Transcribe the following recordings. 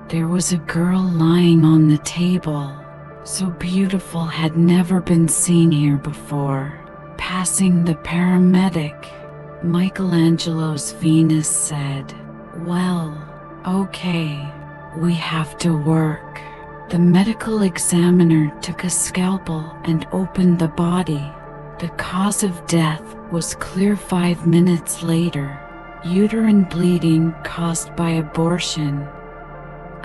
There was a girl lying on the table, so beautiful had never been seen here before. Passing the paramedic, Michelangelo's Venus said, "Well, okay, we have to work." The medical examiner took a scalpel and opened the body. The cause of death was clear 5 minutes later: uterine bleeding caused by abortion.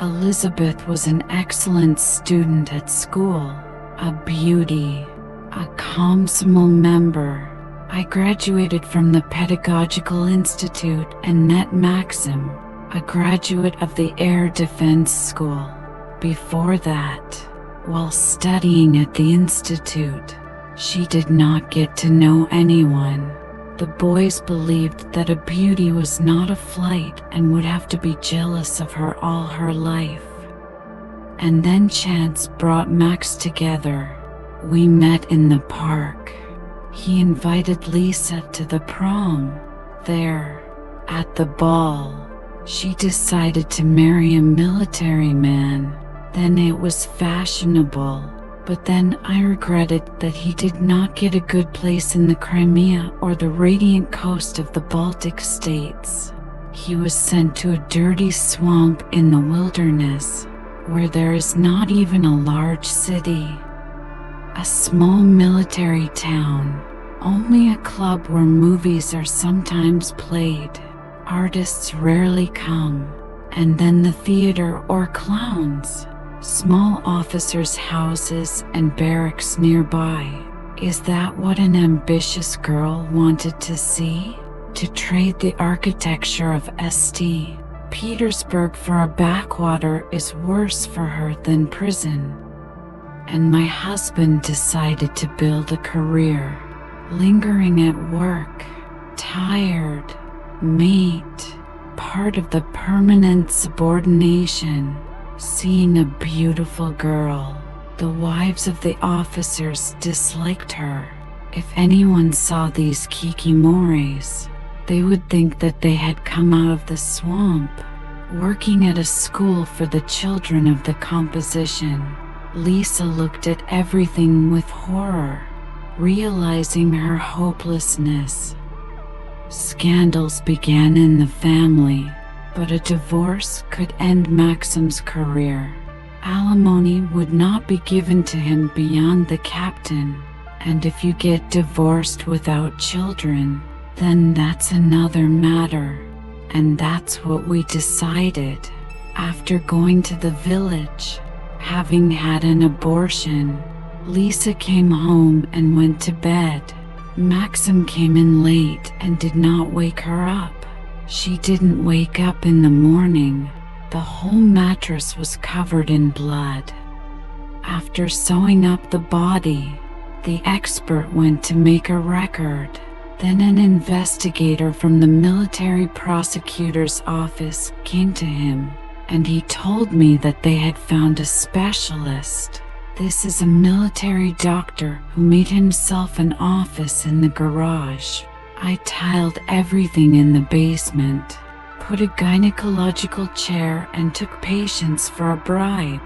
Elizabeth was an excellent student at school, a beauty, a Komsomol member. I graduated from the Pedagogical Institute and met Maxim, a graduate of the Air Defense School. Before that, while studying at the institute, she did not get to know anyone. The boys believed that a beauty was not a flight and would have to be jealous of her all her life. And then chance brought Max together. We met in the park. He invited Lisa to the prom. There, at the ball, she decided to marry a military man. Then it was fashionable. But then I regretted that he did not get a good place in the Crimea or the radiant coast of the Baltic states. He was sent to a dirty swamp in the wilderness, where there is not even a large city. A small military town, only a club where movies are sometimes played. Artists rarely come, and then the theater or clowns. Small officers' houses and barracks nearby. Is that what an ambitious girl wanted to see? To trade the architecture of St. Petersburg for a backwater is worse for her than prison. And my husband decided to build a career, lingering at work, tired, mate, part of the permanent subordination. Seeing a beautiful girl, the wives of the officers disliked her. If anyone saw these kikimores, they would think that they had come out of the swamp. Working at a school for the children of the composition, Lisa looked at everything with horror, realizing her hopelessness. Scandals began in the family. But a divorce could end Maxim's career. Alimony would not be given to him beyond the captain, and if you get divorced without children, then that's another matter. And that's what we decided. After going to the village, having had an abortion, Lisa came home and went to bed. Maxim came in late and did not wake her up. She didn't wake up in the morning. The whole mattress was covered in blood. After sewing up the body, the expert went to make a record. Then an investigator from the military prosecutor's office came to him, and he told me that they had found a specialist. This is a military doctor who made himself an office in the garage. I tiled everything in the basement, put a gynecological chair, and took patients for a bribe.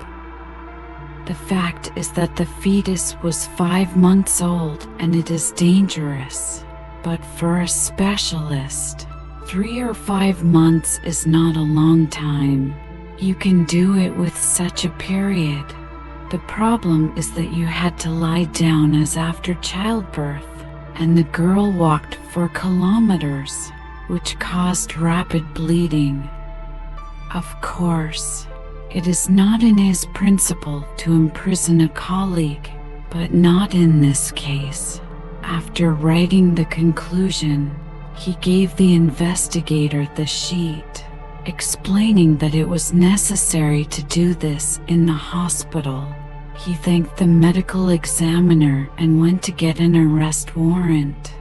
The fact is that the fetus was 5 months old and it is dangerous. But for a specialist, 3 or 5 months is not a long time. You can do it with such a period. The problem is that you had to lie down as after childbirth. And the girl walked for kilometers, which caused rapid bleeding. Of course, it is not in his principle to imprison a colleague, but not in this case. After writing the conclusion, he gave the investigator the sheet, explaining that it was necessary to do this in the hospital. He thanked the medical examiner and went to get an arrest warrant.